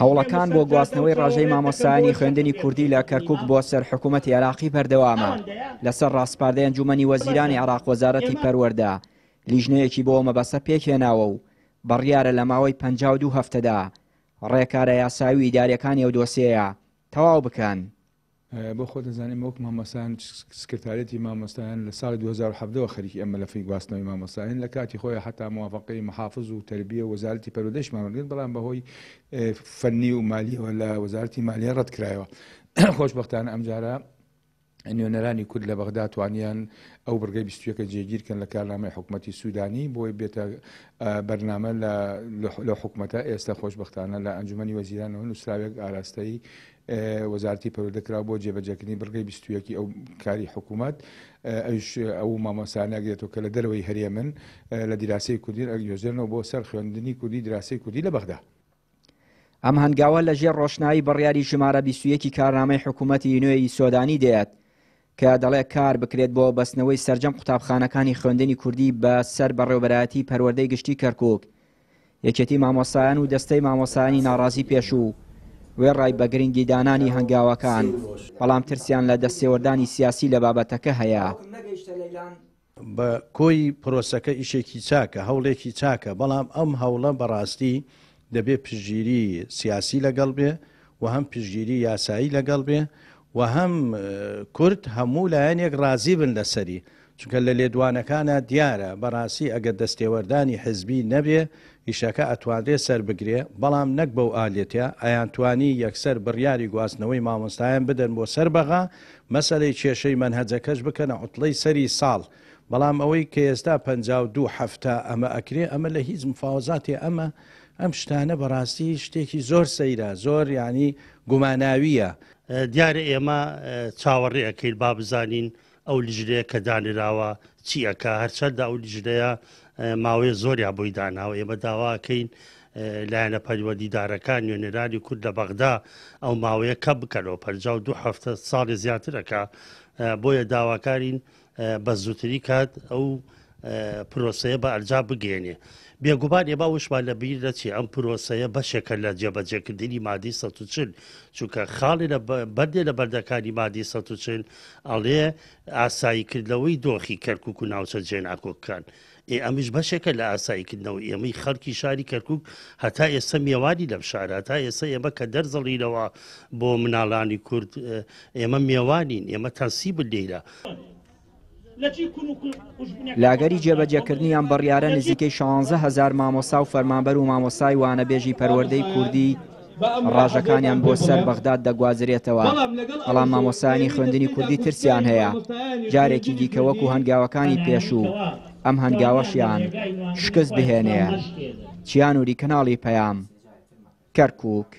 هەوڵەکان بۆ گواستنەوەی ڕێژەی مامۆستایانی خوێندنی کوردی لە کەرکووک بۆ سەر حکوومەتی عێراقی بەردەوامە. لەسەر ڕاستپاردەی ئەنجومەنی وەزیرانی عێراق وەزارەتی پەروەردە لیژنەیەکی بۆ مەبەستە پێکهێناوە و بڕیارە لە ماوەی 52 هەفتەدا ڕێکارە یاساوی ئیداریەکانی ئەو دۆسیەیە تەواو بکەن. بۆ خۆ دەزانیم وەک مامۆستایان سکرتارێتی مامۆستایان لە ساڵی 2017 خەریکی ئەمە لە فی گواستنەوەی مامۆستایان لە کاتی خۆی حتا موافقەی محافظ و تربیە و وەزارەتی پەروەردەیشمان بەڵام بەهۆی فەنی و مالیەوە لە وەزارەتی مالیە ڕەتکرایەوە. خۆشبەختانە ئەمجارە نوێنەرانی کورد لە بەغدا توانیان ئەو بڕگەی 21 جێگیرکەن لە کارنامەی حکوومەتی سوودانی بۆی بێتە بەرنامە لە حکوومەتە. ئێستا خۆشبەختانە لە ئەنجومەنی وەزیرانەوە نووسراوێک ئاراستەی وەزارەتی پەروەردەکرا بۆ جێبەجێکردنی بڕگەی 21 ئەو کاری حکوومەت. ئەوش ئەو مامۆستایانە دێتەوە کە لە دەرەوەی هەرێمن لە دیراسی کوردی ئەگوێزێنەوە بۆ سەر خوێندنی کوردی دراسی کوردی لە بەغدا. ئەم هەنگاوە لە ژێر ڕۆشنایی بڕیاری ژمارە 21 کارنامەی حکوومەتی نوێی سۆدانی دێت کە دەڵێ کار بکرێت بۆ بەستنەوەی سەرجەم قوتابخانەکانی خوێندنی کوردی بە سەر بەڕێوەبەرایەتی پەروەردەی گشتی کەرکووک. یەکێتی مامۆستایان و دەستەی مامۆستایانی ناڕازی پێشوو وێ ڕای بە گرنگی دانانی هەنگاوەکان بەڵام ترسیان لە دەستێوەردانی سیاسی لە بابەتەکە هەیە. بە کۆی پرۆسەکە ئیشێکی چاکە هەوڵێکی چاکە بەڵام ئەم هەوڵە بەڕاستی دەبێت پشگیری سیاسی لەگەڵ بێ و هەم پشگیری یاسایی لەگەڵ بێ و هەم کورد هەموو لایەنێک ڕازی بن لەسەری چونکە لە لێدوانەکانە دیارە بەڕاستی ئەگەر دەستێوەردانی حزبی نەبێ ئیشەکە ئەتوانرێ سەر بگرێ بەڵام نەک بەو ئالێتە ئەیانتوانی یەکسەر بڕیاری گواستنەوەی مامۆستایان بدەن بۆ سەر بەغا مەسەلەی کێشەی مەنهەجەکەش بکەنە عوتڵەی سەری ساڵ. بەڵام ئەوەی کە ئێستا 52 هەفتە ئەمە ئەکرێ ئەمە لە هیچ مفاوەزاتی ئەم شتانە بەڕاستی شتێکی زۆر سەیرە زۆر ینی گوماناویە. دیارە ئێمە چاوەڕێ ئەەکەین با بزانین ئەو لیژنەیە کە دانراوە چی ئەکا هەرچەندە ئەو لیژنەیە ماوەیە زۆریا بۆی داناوە ئێمە داواکەین لایەنە پەروەردیدارەکان نوێنەرانی کورد لە بەغدا ئەو ماوەیە کە بکەنەوە 52 هەفتە ساڵی زیاترەکە بۆیە داواکارین بە زووتری کات ئەو پرۆسەیە بە ئەرجا بگەێنێ. بێگومان ئێمە وشمان لە بیر دەچێ ئەم پرۆسەیە بەشێکە لە جێبەجێکردنی مادی 140 چونکە خاڵی بەردێ لە بەردەکانی مادی 140 ئەڵێ ئاساییکردنەوەی دۆخی کەرکووک و ناوچە جێناکۆکەکان. ئەمیش بەشێکە لە ئاساییکردنەوە ئێمەی خەڵکی شاری کەرکووک هەتا ئێستا میێوانی لەم شارە هەتا ئێستا ئێمە کە دەرزەڵینەوە بۆ مناڵانی کورد ئێمە میێوانین ئێمە تەنسیبل لێرە. لاگەری جێبەجێکردنی ئەم بڕیارە نزیکەی 16,000 مامۆستا و فەرمانبەر و مامۆستای وانەبێژی پەروەردەی کوردی ڕاژەکانیان بۆ سەر بەغداد دەگوازرێتەوە. بەڵام مامۆستایانی خوێندنی کوردی ترسیان هەیە جارێکی دیکە وەکو هەنگاوەکانی پێشوو ئەم هەنگاوەشیان شکست بهێنێ. چیانوری کەناڵی پەیام، کەرکووک.